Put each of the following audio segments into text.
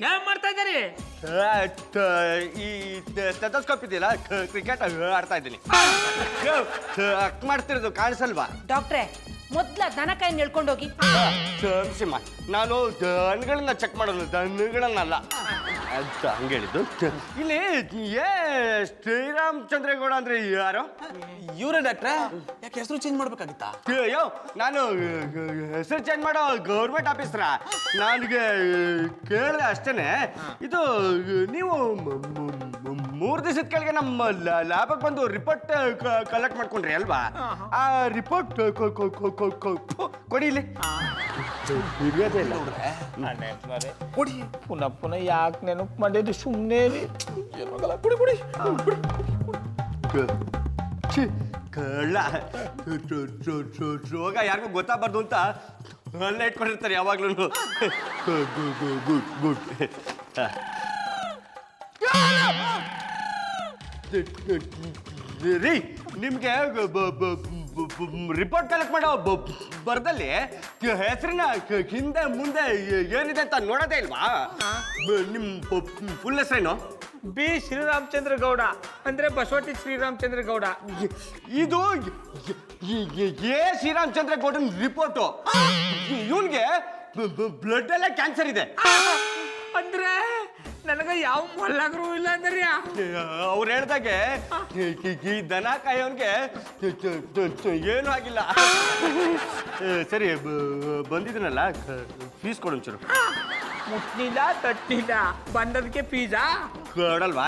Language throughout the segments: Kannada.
ಏನ್ ಮಾಡ್ತಾ ಇದ್ದೀರಿ? ಈ ಸ್ಟೆಥೋಸ್ಕೋಪ್ ಇದೆಯಲ್ಲ, ಕ್ರಿಕೆಟ್ ಆಡ್ತಾ ಇದ್ದೀನಿ. ಅಕ್ ಮಾಡ್ತಿರೋದು ಕಾಣಿಸಲ್ವಾ? ಡಾಕ್ಟ್ರೆ, ಮೊದ್ಲ ದನ ಕೈ ನಿಳ್ಕೊಂಡೋಗಿ. ಕ್ಷಮಿಸಿಮ್ಮ, ನಾನು ದನಗಳನ್ನ ಚೆಕ್ ಮಾಡೋದು, ದನಗಳನ್ನಲ್ಲ ಅಂತ ಹಂಗೇಳಿದ್ದು. ಇಲ್ಲಿ ಶ್ರೀರಾಮಚಂದ್ರೇಗೌಡ ಅಂದ್ರೆ ಯಾರು? ಇವರೇ ಡಾಕ್ಟ್ರೆ. ಯಾಕೆ ಹೆಸರು ಚೇಂಜ್ ಮಾಡ್ಬೇಕಾಗಿತ್ತಾ? ಅಯ್ಯೋ, ನಾನು ಹೆಸರು ಚೇಂಜ್ ಮಾಡೋ ಗೌರ್ಮೆಂಟ್ ಆಫೀಸರ. ನನಗೆ ಕೇಳಿದೆ ಅಷ್ಟೇನೆ. ಇದು ನೀವು 3 ದಿವಸದ ಕೆಳಗೆ ನಮ್ಮ ಲ್ಯಾಬ್ ಬಂದು ರಿಪೋರ್ಟ್ ಕಲೆಕ್ಟ್ ಮಾಡ್ಕೊಂಡ್ರಿ ಅಲ್ವಾ? ಆ ರಿಪೋರ್ಟ್ ಕೊಡಿ ಇಲ್ಲಿ. ಕೊಡಿ. ಪುನಃ ಪುನಃ ಯಾಕೆ ನೆನಪು ಮಾಡಿದ್ರಿ? ಸುಮ್ಮನೆ ಕೊಡಿ ಕೊಡಿ. ಕಳ್ಳ ರೋಗ ಯಾರಿಗೂ ಗೊತ್ತಾಗಬಾರ್ದು ಅಂತ ಅಲ್ಲೇ ಇಟ್ಕೊಂಡಿರ್ತಾರೆ ಯಾವಾಗ್ಲೂ. Good good. ರೀ, ನಿಮ್ಗೆ ರಿಪೋರ್ಟ್ ಕಲೆಕ್ಟ್ ಮಾಡೋ ಬರ್ದಲ್ಲಿ ಹೆಸರಿನ ಹಿಂದೆ ಮುಂದೆ ಏನಿದೆ ಅಂತ ನೋಡೋದೇ ಇಲ್ವಾ? ನಿಮ್ ಫುಲ್ ಹೆಸರೇನು? ಬಿ ಶ್ರೀರಾಮಚಂದ್ರ ಗೌಡ ಅಂದ್ರೆ ಬಸವಟ್ಟಿ ಶ್ರೀರಾಮಚಂದ್ರ ಗೌಡ. ಇದು ಶ್ರೀರಾಮಚಂದ್ರ ಗೌಡನ್ ರಿಪೋರ್ಟು. ಇವನ್ಗೆ ಬ್ಲಡ್ ಎಲ್ಲ ಕ್ಯಾನ್ಸರ್ ಇದೆ. ಅಂದ್ರೆ ನನಗ ಯಾವ ಮಲ್ಲಾಗ್ರೂ ಇಲ್ಲ ಅಂದ್ರೆ ಅವ್ರು ಹೇಳ್ದಾಗೆ ಈ ದನ ಕಾಯೋನ್ಗೆ ಏನೂ ಆಗಿಲ್ಲ. ಸರಿ, ಬಂದಿದ್ದೀನಲ್ಲ, ಫೀಸ್ ಕೊಡು ಒಂಚೂರು. ಮುಟ್ನಿಲ್ಲ ತಟ್ಟಿಲ್ಲ, ಬಂದದಕ್ಕೆ ಫೀಸಾ ಕೊಡಲ್ವಾ?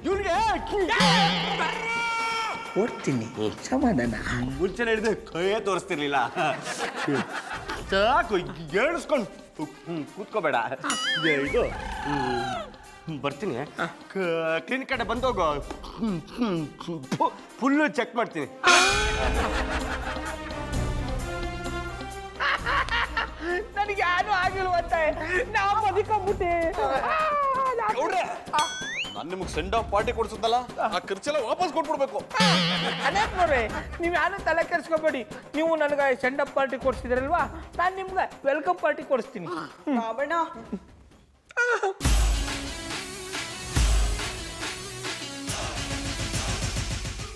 ಇವ್ನಿಗೆ ಕೊಡ್ತೀನಿ, ಸಮಾಧಾನ. ಮುಂಚೆ ಹೇಳಿದ್ರೆ ಕೈಯೇ ತೋರಿಸ್ತಿರ್ಲಿಲ್ಲ. ಸಾಕು, ಏಳಿಸ್ಕೊಂಡು ಕೂತ್ಕೋಬೇಡ. ಇದು ಬರ್ತೀನಿ, ಕ್ಲಿನಿಕ್ ಕಡೆ ಬಂದೋಗು, ಫುಲ್ಲು ಚೆಕ್ ಮಾಡ್ತೀನಿ. ನನಗೆ ಯಾರು ಆಗಿಲ್ವಂತ ನಾವು ಬದುಕೊಂಡ್ಬಿಟ್ಟೆ. ನಾನು ನಿಮ್ಗೆ ಸೆಂಡ್ ಆಫ್ ಪಾರ್ಟಿ ಕೊಡ್ಸುತ್ತಲ್ಲ, ಆ ಖರ್ಚೆಲ್ಲ ವಾಪಸ್ ಕೊಟ್ಬಿಡ್ಬೇಕು. ಅನೇಕ್ ನೋಡ್ರಿ, ನೀವು ಯಾರು ತಲೆ ಕೆಡಿಸ್ಕೋಬೇಡಿ. ನೀವು ನನಗೆ ಸೆಂಡ್ ಅಪ್ ಪಾರ್ಟಿ ಕೊಡ್ಸಿದ್ರಲ್ವಾ, ನಾನು ನಿಮ್ಗೆ ವೆಲ್ಕಮ್ ಪಾರ್ಟಿ ಕೊಡಿಸ್ತೀನಿ.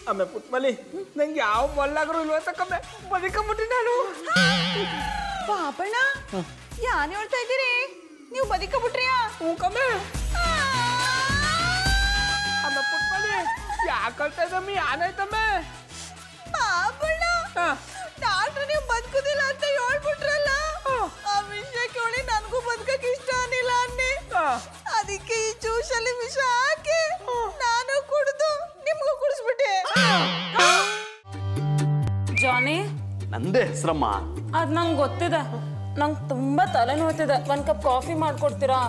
ಆಮೇಲೆ ಪುಟ್ಮಲಿ, ನಂಗೆ ಯಾವ ಮಲ್ಲಾಗರು ಇಲ್ವ ತಕ್ಕಮ್ಮೆ, ಬದುಕೊಂಬಿಟ್ಟಿ ನಾನು. ಪಾಪಣ್ಣ, ಯಾನ್ ಹೇಳ್ತಾ ಇದ್ದೀರಿ? ನೀವು ಬದುಕಬಿಟ್ರಿಯಾ? ಹ್ಞೂ ಕಮ್ಮೆ. ಆಮೇಲೆ ಪುಟ್ಮಲಿ, ಯಾಕಳ್ತಾ ಇದ್ದಮ್ಮಿ, ಯಾನಾಯ್ತಮ್ಮೆ? ಪಾಪಣ್ಣ, ಡಾಕ್ಟ್ರು ನೀವು ಬದುಕುದಿಲ್ಲ ಅಂತ ಹೇಳ್ಬಿಟ್ರಲ್ಲ, ಆ ವಿಷಯ ಕೇಳಿ ನನಗೂ ಬದುಕಕ್ಕೆ ಇಷ್ಟ ಅನ್ನಿಲ್ಲ ಅನ್ನಿ. ಅದಕ್ಕೆ ಈ ಜ್ಯೂಸಲ್ಲಿ ವಿಷ ಹಾಕಿ ನಾನು ಕುಡಿದು ನಿಮ್ಗೂ ಕುಡಿಸ್ಬಿಟ್ಟೆ. ಜಾನಿ, ನಂದೇ ಹೆಸರಮ್ಮ. ಅದ್ ನಂಗೆ ಗೊತ್ತಿದೆ. ನಂಗೆ ತುಂಬಾ ತಲೆ ನೋಯ್ತಿದೆ. 1 ಕಪ್ ಕಾಫಿ ಮಾಡ್ಕೊಡ್ತೀರಾ?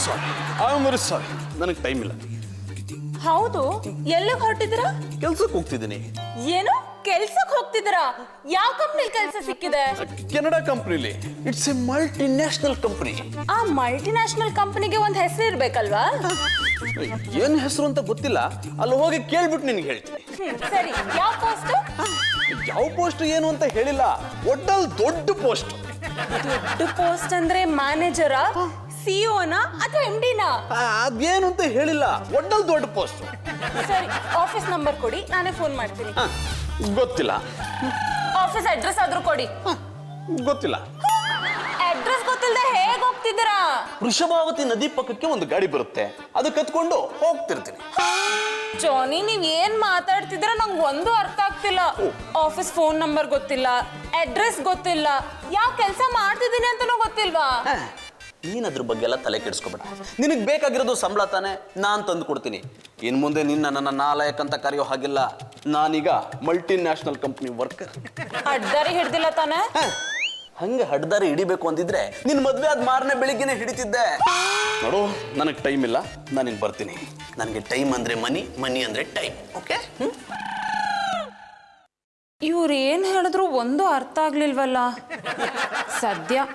Sorry, I am very sorry, ನನಗೆ ಟೈಮ್ ಇಲ್ಲ. ಹೌದು, ಎಲ್ಲಿಗೆ ಹೊರಟಿದ್ದೀರಾ? ಕೆಲ್ಸಕ್ಕೆ ಹೋಗ್ತಿದ್ದೀನಿ. ಏನು ಕೆಲ್ಸಕ್ಕೆ ಹೋಗ್ತಿದ್ದೀರಾ? ಯಾವ ಕಂಪ್ನಿಲಿ ಕೆಲಸ ಸಿಕ್ಕಿದೆ? ಕೆನಡಾ ಕಂಪ್ನಿಲಿ. It's a multi national company. ಆ ಮಲ್ಟಿ ನ್ಯಾಷನಲ್ ಕಂಪನಿಗೆ ಒಂದು ಹೆಸರು ಇರ್ಬೇಕಲ್ವಾ? ಏನ್ ಹೆಸರು ಅಂತ ಗೊತ್ತಿಲ್ಲ, ಅಲ್ಲಿ ಹೋಗಿ ಕೇಳ್ಬಿಟ್ಟು ನಿನ್ಗೆ ಹೇಳ್ತೀನಿ. ಸರಿ, ಯಾವ ಪೋಸ್ಟ್? ಯಾವ ಪೋಸ್ಟ್ ಏನು ಅಂತ ಹೇಳಿಲ್ಲ, ಒಟ್ಟಲ್ಲಿ ದೊಡ್ಡ ಪೋಸ್ಟ್. ದೊಡ್ಡ ಪೋಸ್ಟ್ ಅಂದ್ರೆ ಮ್ಯಾನೇಜರಾ, ಸಿಇಒನಾ ಅಥವಾ MDನಾ? ಅದೇನು ಅಂತ ಹೇಳಿಲ್ಲ, ಒಟ್ಟಲ್ಲಿ ದೊಡ್ಡ ಪೋಸ್ಟ್. ಸರಿ, ಆಫೀಸ್ ನಂಬರ್ ಕೊಡಿ, ನಾನೇ ಫೋನ್ ಮಾಡ್ತೀನಿ. ಗೊತ್ತಿಲ್ಲ. ಆಫೀಸ್ ಅಡ್ರೆಸ್ ಆದ್ರೂ ಕೊಡಿ. ಗೊತ್ತಿಲ್ಲ. ಅಡ್ರೆಸ್ ಗೊತ್ತಿಲ್ಲದೆ ಹೇಗೆ ಹೋಗ್ತಿದ್ದೀರಾ? ವೃಷಭಾವತಿ ನದಿ ಪಕ್ಕಕ್ಕೆ ಒಂದು ಗಾಡಿ ಬರುತ್ತೆ, ಅದು ಕತ್ಕೊಂಡು ಹೋಗ್ತಿರ್ತೀನಿ. ಜಾನಿ, ನೀವ್ ಏನ್ ಮಾತಾಡ್ತಿದ್ರ ನಂಗೆ ಒಂದು ಅರ್ಥ ಆಗ್ತಿಲ್ಲ. ಆಫೀಸ್ ಫೋನ್ ನಂಬರ್ ಗೊತ್ತಿಲ್ಲ, ಅಡ್ರೆಸ್ ಗೊತ್ತಿಲ್ಲ, ಯಾವ ಕೆಲಸ ಮಾಡ್ತಿದ್ದೀನಿ ಅಂತಾನೂ ಗೊತ್ತಿಲ್ವಾ? ನೀನ್ ಅದ್ರ ಬಗ್ಗೆ ಎಲ್ಲ ತಲೆ ಕೆಡಿಸ್ಕೋಬೇಡ. ನಿನಗೆ ಬೇಕಾಗಿರೋದು ಸಂಬಳ ತಾನೆ, ನಾನ್ ತಂದು ಕೊಡ್ತೀನಿ. ಇನ್ ಮುಂದೆ ನಿನ್ನ ನನ್ನ ನಾಲಾಯಕ್ ಅಂತ ಕರೆಯೋ ಹಾಗಿಲ್ಲ. ನಾನೀಗ ಮಲ್ಟಿ ನ್ಯಾಷನಲ್ ಕಂಪ್ನಿ ವರ್ಕರ್. ಅಡ್ಡಾರಿ ಹಿಡ್ದಿಲ್ಲ ತಾನೆ? ಹಂಗೆ ಹಡ್ದಾರಿ ಹಿಡಿಬೇಕು ಅಂದಿದ್ರೆ ನಿನ್ ಮದ್ವೆ ಆದ ಮಾರನೇ ಬೆಳಿಗ್ಗೆನೆ ಹಿಡಿತಿದ್ದೆ. ನೋಡು, ನನಗೆ ಟೈಮ್ ಇಲ್ಲ, ನಾನು ಬರ್ತೀನಿ. ನನಗೆ ಟೈಮ್ ಅಂದ್ರೆ ಮನಿ, ಮನಿ ಅಂದ್ರೆ ಟೈಮ್. ಓಕೆ? ಇವ್ರು ಏನ್ ಹೇಳಿದ್ರು ಒಂದು ಅರ್ಥ ಆಗ್ಲಿಲ್ವಲ್ಲ. ಸದ್ಯ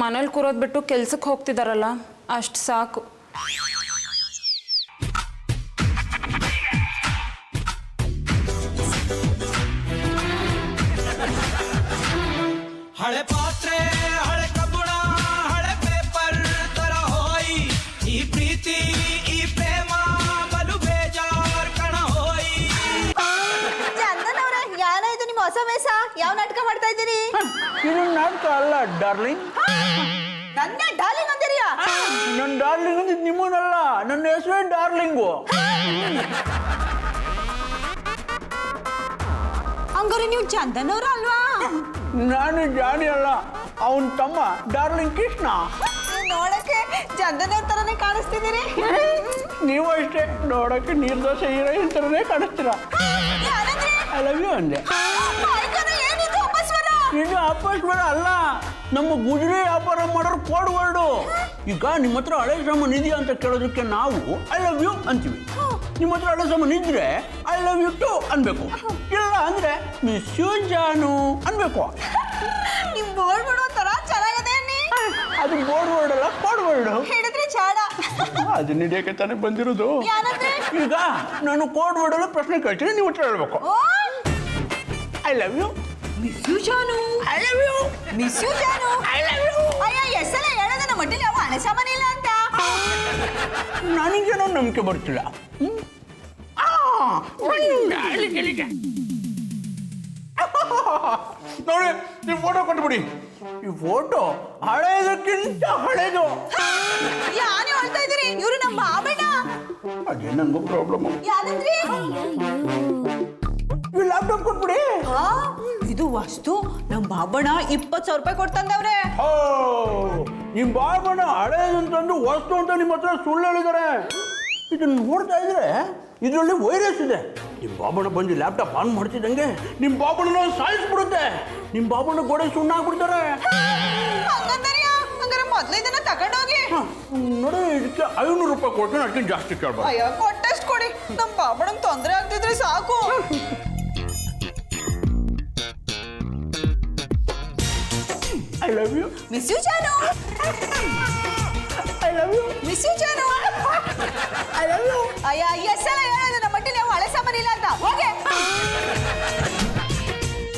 ಮನೇಲಿ ಕೂರೋದ್ ಬಿಟ್ಟು ಕೆಲ್ಸಕ್ಕೆ ಹೋಗ್ತಿದಾರಲ್ಲ, ಅಷ್ಟು ಸಾಕು. ಹಳೆ ಪಾತ್ರೆ, ಹಳೆ ಕಬ್ಬಣ, ಹಳೆ ಪೇಪರ್ ತರ ಹೇಳ್ತಾ ಇದ್ದೀರಿ? ಇದು ನಾಟಕ ಅಲ್ಲ ಡಾರ್ಲಿಂಗ್. ನನ್ನ ಡಾರ್ಲಿಂಗ್ ಅಂತೀರಿಯಾ? ನನ್ನ ಡಾರ್ಲಿಂಗ್ ಅಂದ್ರೆ ನಿಮ್ಮನ್ನಲ್ಲ, ನನ್ನ ಹೆಸರೇ ಡಾರ್ಲಿಂಗು. ಹಂಗಾರೆ ನೀವು ಚಂದನವ್ರ ಅಲ್ವಾ? ನಾನು ಜಾನಿ ಅಲ್ಲ, ಅವನ ತಮ್ಮ ಡಾರ್ಲಿಂಗ್ ಕೃಷ್ಣ. ನೋಡಕ್ಕೆ ಚಂದನವ್ರ ತರನೇ ಕಾಣಿಸ್ತಿದ್ದೀರಿ. ನೀವು ಅಷ್ಟೇ, ನೋಡಕ್ಕೆ ನಿರ್ದೋಷ ಹೀರೋಯಿನ್ ಥರನೇ ಕಾಣಿಸ್ತೀರಾ. ಐ ಲವ್ ಯು ಅಂದೆ. ಏನಿದು ಅಪಸ್ವರ? ಇದು ಅಪಸ್ವರ ಅಲ್ಲ, ನಮ್ಮ ಗುಜರಿ ವ್ಯಾಪಾರ ಮಾಡೋರು ಕೋಡ್ ವರ್ಡು. ಈಗ ನಿಮ್ಮ ಹತ್ರ ಹಳೆ ಸಾಮಾನು ಇದೆಯಾ ಅಂತ ಕೇಳೋದಕ್ಕೆ ನಾವು ಐ ಲವ್ ಯು ಅಂತೀವಿ. ನಿಮ್ಮ ಹತ್ರ ಹಳೆ ಸಾಮಾನು ಇದ್ರೆ ಐ ಲವ್ ಯು ಟು ಅನ್ಬೇಕು. ಇಲ್ಲ ಅಂದ್ರೆ ಮಿಸ್ ಯು ಜಾನು ಅನ್ಬೇಕು. ನಿಮ್ ಬೋರ್ಡ್ ಬಿಡೋ ತರ ಚೆನ್ನಾಗದೆ. ಅದು ಬೋರ್ಡ್ ವರ್ಡ್ ಅಲ್ಲ, ಕೋಡ್ ವರ್ಡು. ಹೇಳಿದ್ರೆ ಚಾಡ. ಅದನ್ನ ಹಿಡಿಯಕ್ಕೆ ತಾನೇ ಬಂದಿರೋದು. ಯಾರಂದ್ರೆ? ಈಗ ನಾನು ಕೋಡ್ ವರ್ಡ್ ಅಲ್ಲ ಪ್ರಶ್ನೆ ಕೇಳ್ತೀನಿ, ನೀವು ಉತ್ತರ ಹೇಳ್ಬೇಕು. I love you. Miss you ಜಾನು. I love you. Miss you ಜಾನು. I love you. ಅಯ್ಯ ಎಷ್ಟೆಲ್ಲ ಹೇಳೋದು ನಮ್ಮ ಮಟ್ಟಿಗೆ ಯಾವ ಹಣೆ ಸಾಮಾನಿಲ್ಲ ಅಂತ. ನನಗೇನೋ ನಂಬಿಕೆ ಬರ್ತಿಲ್ಲ. ನೋಡಿ, ಈ ಫೋಟೋ ಕೊಟ್ಬಿಡಿ. ಈ ಫೋಟೋ ಹಳೇದಕ್ಕಿಂತ ಹಳೇದು. ಯಾನೇ ಹೇಳ್ತಾ ಇದ್ದೀರಿ? ಇವ್ರು ನಮ್ಮ ಬಾಬಣ್ಣ. ಅದೇ ನನಗೂ ಪ್ರಾಬ್ಲಮ್. ಯಾರಂದ್ರಿ? ಈ ಲ್ಯಾಪ್ಟಾಪ್ ಕೊಟ್ಬಿಡಿ. ಇದು ವಸ್ತು ನಮ್ಮ ಬಾಬಣ್ಣ 20,000 ರೂಪಾಯಿ ಕೊಡ್ತಂದವ್ರೆ. ಓ, ನಿಮ್ಮ ಬಾಬಣ್ಣ ಹಳೇದು ಅಂತಂದು ವಸ್ತು ಅಂತ ನಿಮ್ಮ ಹತ್ರ ಸುಳ್ಳು ಹೇಳಿದ್ದಾರೆ. ಇದನ್ನ ನೋಡ್ತಾ ಇದ್ರೆ ಇದರಲ್ಲಿ ವೈರಸ್ ಇದೆ. ನಿಮ್ಮ ಬಾಬಣ್ಣ ಬಂದು ಲ್ಯಾಪ್ಟಾಪ್ ಆನ್ ಮಾಡ್ತಿದ್ದಂಗೆ ನಿಮ್ಮ ಬಾಬಣ್ಣನ ಸಾಯಿಸ್ಬಿಡುತ್ತೆ. ನಿಮ್ಮ ಬಾಬಣ್ಣ ಗೋಡೆ ಸುಣ್ಣ ಆಗ್ಬಿಡ್ತಾರೆ. ಹಂಗಾರೆ ಮೊದ್ಲು ಇದನ್ನ ತಗೊಂಡೋಗಿ. ನೋಡಿ, ಇದಕ್ಕೆ 500 ರೂಪಾಯಿ ಕೊಟ್ಟು ಅದಕ್ಕೆ ಜಾಸ್ತಿ ಕೇಳ್ಬಾರ್ದು. ಅಯ್ಯೋ, ಕೊಟ್ಟಷ್ಟು ಕೊಡಿ. ನಮ್ಮ ಬಾಬಣ್ಣಂಗೆ ತೊಂದರೆ ಆಗ್ತಿದ್ರೆ ಸಾಕು. I love you. Miss you ಜಾನು. I love you. Miss you ಜಾನು. I love you. ಅಯ್ಯ ಎಷ್ಟೆಲ್ಲ ಹೇಳೋದು ನಮ್ಮ ಮಟ್ಟಿಗೆ ಯಾವ ಹಳೆ ಸಾಮಾನಿಲ್ಲ ಅಂತ. ಹೋಗೆ.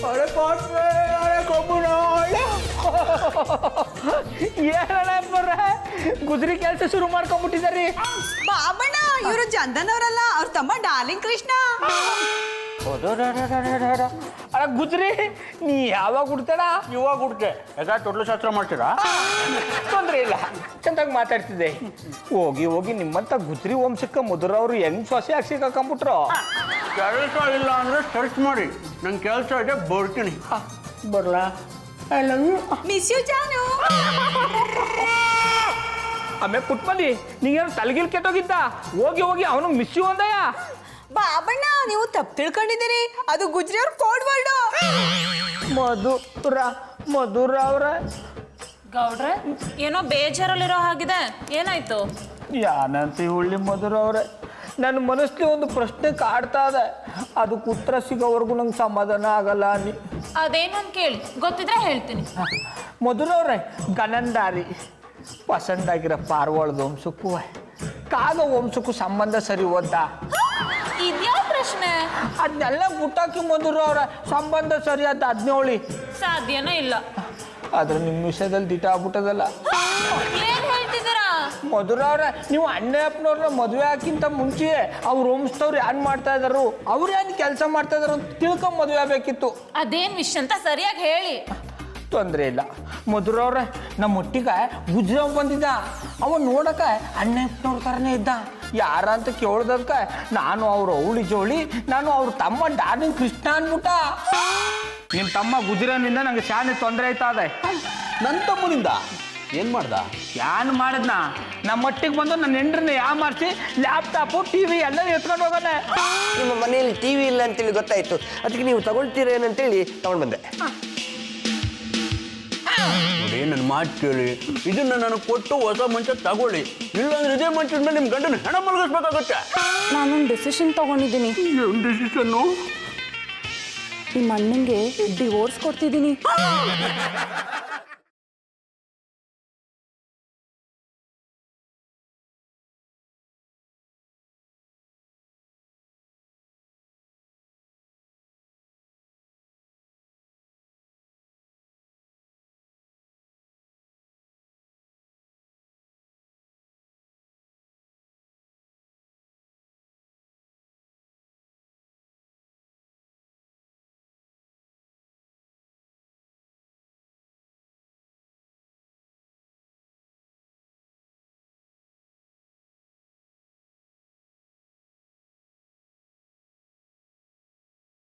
ಹಳೆ ಪಾತ್ರೆ, ಹಳೆ ಕಬ್ಬುಣ, ಏನಪ್ಪ ಗುಜರಿ ಕೆಲಸ ಶುರು ಮಾಡ್ಕೊಂಡ್ಬಿಟ್ಟಿದಾರಿ. ಬಾಬಣ್ಣ ಇವರು ಚಂದನವರಲ್ಲ, ಅವ್ರ ತಮ್ಮ ಡಾರ್ಲಿಂಗ್ ಕೃಷ್ಣ. ಅಲ್ಲ ಗುಜರಿ, ನೀ ಯಾವಾಗ ಹುಡ್ತಾಡ? ಇವಾಗ ಹುಡ್ತೆ. ಯಾಕೆ ತೊಟ್ಲು ಶಾಸ್ತ್ರ ಮಾಡ್ತೀರಾ? ತೊಂದರೆ ಇಲ್ಲ, ಚಂದಾಗಿ ಮಾತಾಡ್ತಿದ್ದೆ. ಹೋಗಿ ಹೋಗಿ ನಿಮ್ಮಂತ ಗುಜರಿ ವಂಶಕ್ಕೆ ಮುದುರವ್ರು ಹೆಂಗ್ ಸೊಸೆಯಾಗಿ ಸಿಕ್ಕಾಕೊಂಡ್ಬಿಟ್ರು. ಕೆಲಸ ಇಲ್ಲ ಅಂದ್ರೆ ಸರ್ಚ್ ಮಾಡಿ. ನಂಗೆ ಕೆಲಸ ಇದೆ, ಬರ್ತೀನಿ. ಬರ್ಲಾ? I love you. Miss you ಜಾನು. ಆಮೇಲೆ ಪುಟ್ಮಲ್ಲಿ ನೀಗೇನು ತಲೆಗಿಲ್ ಕೆಟ್ಟೋಗಿದ್ದ? ಹೋಗಿ ಹೋಗಿ ಅವನು ಮಿಸ್ ಯು ಅಂದಯ್ಯ. ಬಾಬಣ್ಣ ನೀವು ತಪ್ಪು ತಿಳ್ಕೊಂಡಿದ್ದೀರಿ. ಅದು ಗುಜ್ರಿ ಅವ್ರ ಕೋಡ್ ವರ್ಡ್. ಮಧುರ ಅವ್ರ ಗೌಡ್ರೆ, ಏನೋ ಬೇಜಾರಲ್ಲಿರೋ ಹಾಗಿದೆ. ಏನಾಯ್ತು? ಯಾನಂತ ಹುಳ್ಳಿ ಮಧುರ ಅವ್ರೆ, ನನ್ನ ಮನಸ್ಸಲ್ಲಿ ಒಂದು ಪ್ರಶ್ನೆ ಕಾಡ್ತಾ ಇದೆ. ಅದಕ್ಕೆ ಉತ್ತರ ಸಿಗೋವರೆಗೂ ನಂಗೆ ಸಮಾಧಾನ ಆಗಲ್ಲ. ಅದೇನು ಅಂತ ಕೇಳಿ, ಗೊತ್ತಿದ್ರೆ ಹೇಳ್ತೀನಿ. ಮಧುರ ಅವ್ರೆ, ಗನಂದಾರಿ ಪಸಂದಾಗಿರೋ ಪಾರ್ವಾಳದ ವಂಶಕ್ಕೂ ಕಾಗ ವಂಶಕ್ಕೂ ಸಂಬಂಧ ಸರಿ ಹೋದ? ಇದ್ಯಾವ ಪ್ರಶ್ನೆ? ಅದನ್ನೆಲ್ಲ ಗುಟ್ಟಾಕಿ ಮಧುರ ಅವ್ರ ಸಂಬಂಧ ಸರಿ ಅಂತ 17 ಸಾಧ್ಯನೂ ಇಲ್ಲ. ಆದ್ರೆ ನಿಮ್ಮ ವಿಷಯದಲ್ಲಿ ದಿಟ ಆಗ್ಬಿಟ್ಟದಲ್ಲ. ಏನ್ ಹೇಳ್ತಿದ್ದೀರಾ? ಮಧುರ ಅವ್ರ, ನೀವು ಅಣ್ಣಪ್ಪನವ್ರನ್ನ ಮದುವೆ ಹಾಕಿಂತ ಮುಂಚೆ ಅವ್ರ ವಂಶದವ್ರು ಏನ್ ಮಾಡ್ತಾ ಇದಾರು, ಅವ್ರು ಏನ್ ಕೆಲಸ ಮಾಡ್ತಾ ಇದಾರು ಅಂತ ತಿಳ್ಕೊಂಡ್ ಮದುವೆ ಆಗ್ಬೇಕಿತ್ತು. ಅದೇನ್ ವಿಷಯ ಅಂತ ಸರಿಯಾಗಿ ಹೇಳಿ. ತೊಂದರೆ ಇಲ್ಲ ಮಧುರ ಅವ್ರೆ, ನಮ್ಮ ಒಟ್ಟಿಗೆ ಗುಜ್ರಾವ್ ಬಂದಿದ್ದ. ಅವ ನೋಡಕ ಅಣ್ಣಪ್ಪನವ್ರ ಥರನೇ ಇದ್ದ. ಯಾರ ಅಂತ ಕೇಳ್ದಕ್ಕ ನಾನು ಅವ್ರ ಅವಳಿ ಜೋಳಿ, ನಾನು ಅವ್ರ ತಮ್ಮ ಡಾರ್ಲಿಂಗ್ ಕೃಷ್ಣ ಅನ್ಬಿಟ್ಟ. ನಿಮ್ಮ ತಮ್ಮ ಗುಜರಾನಿಂದ ನಂಗೆ ಶಾನೆ ತೊಂದರೆ ಆಯ್ತಾ ಇದೆ. ನನ್ನ ತಮ್ಮನಿಂದ ಏನ್ ಮಾಡ್ದ? ಯಾನ್ ಮಾಡಿದ್ನ? ನಮ್ಮ ಮಟ್ಟಿಗೆ ಬಂದು ನನ್ನ ಹೆಂಡ್ರನ್ನ ಮಾರ್ಸಿ ಲ್ಯಾಪ್ಟಾಪು ಟಿವಿ ಎಲ್ಲ ಎತ್ಕೊಂಡು ಹೋಗೋಣ. ನಿಮ್ಮ ಮನೆಯಲ್ಲಿ ಟಿವಿ ಇಲ್ಲ ಅಂತೇಳಿ ಗೊತ್ತಾಯ್ತು, ಅದಕ್ಕೆ ನೀವು ತಗೊಳ್ತೀರೇನಂತೇಳಿ ತಗೊಂಡು ಬಂದೆ. ನೋಡಿ, ನನ್ನ ಮಾತು ಕೇಳಿ, ಇದನ್ನ ನನಗೆ ಕೊಟ್ಟು ಹೊಸ ಮಂಚ ತಗೊಳ್ಳಿ. ಇಲ್ಲಾಂದ್ರೆ ಇದೇ ಮಂಚದ ಮೇಲೆ ನಿಮ್ಮ ಗಂಡನ ಹೆಣ ಮಲಗಿಸ್ಬೇಕಾಗತ್ತೆ. ನಾನೊಂದು ಡಿಸಿಷನ್ ತಗೊಂಡಿದ್ದೀನಿ. ಏನು ಡಿಸಿಷನ್ನು? ನಿಮ್ಮ ಅಣ್ಣಂಗೆ ಡಿವೋರ್ಸ್ ಕೊಡ್ತಿದ್ದೀನಿ.